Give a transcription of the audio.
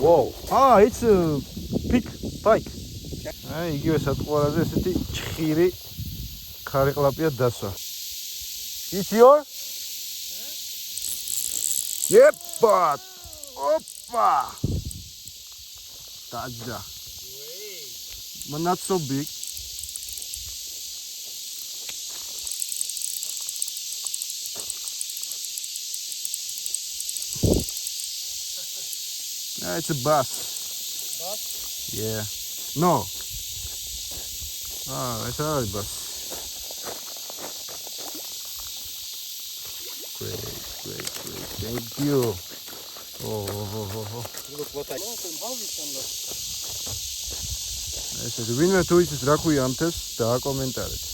Whoa. Ah, it's a pike. Ay, იგივე სატყუარაზე ესეთი ჭხირი ქარიყლაპია დასვა. It's your? Yep, but. Opa. Tajda. But not so big. It's a bass. Bass? Yeah. No. Ah, it's a bass. Great. Thank you. Oh. Look what I ესეთი ვინმე თუ იცის რა ქვია ამ თევზს დააკომენტარეთ.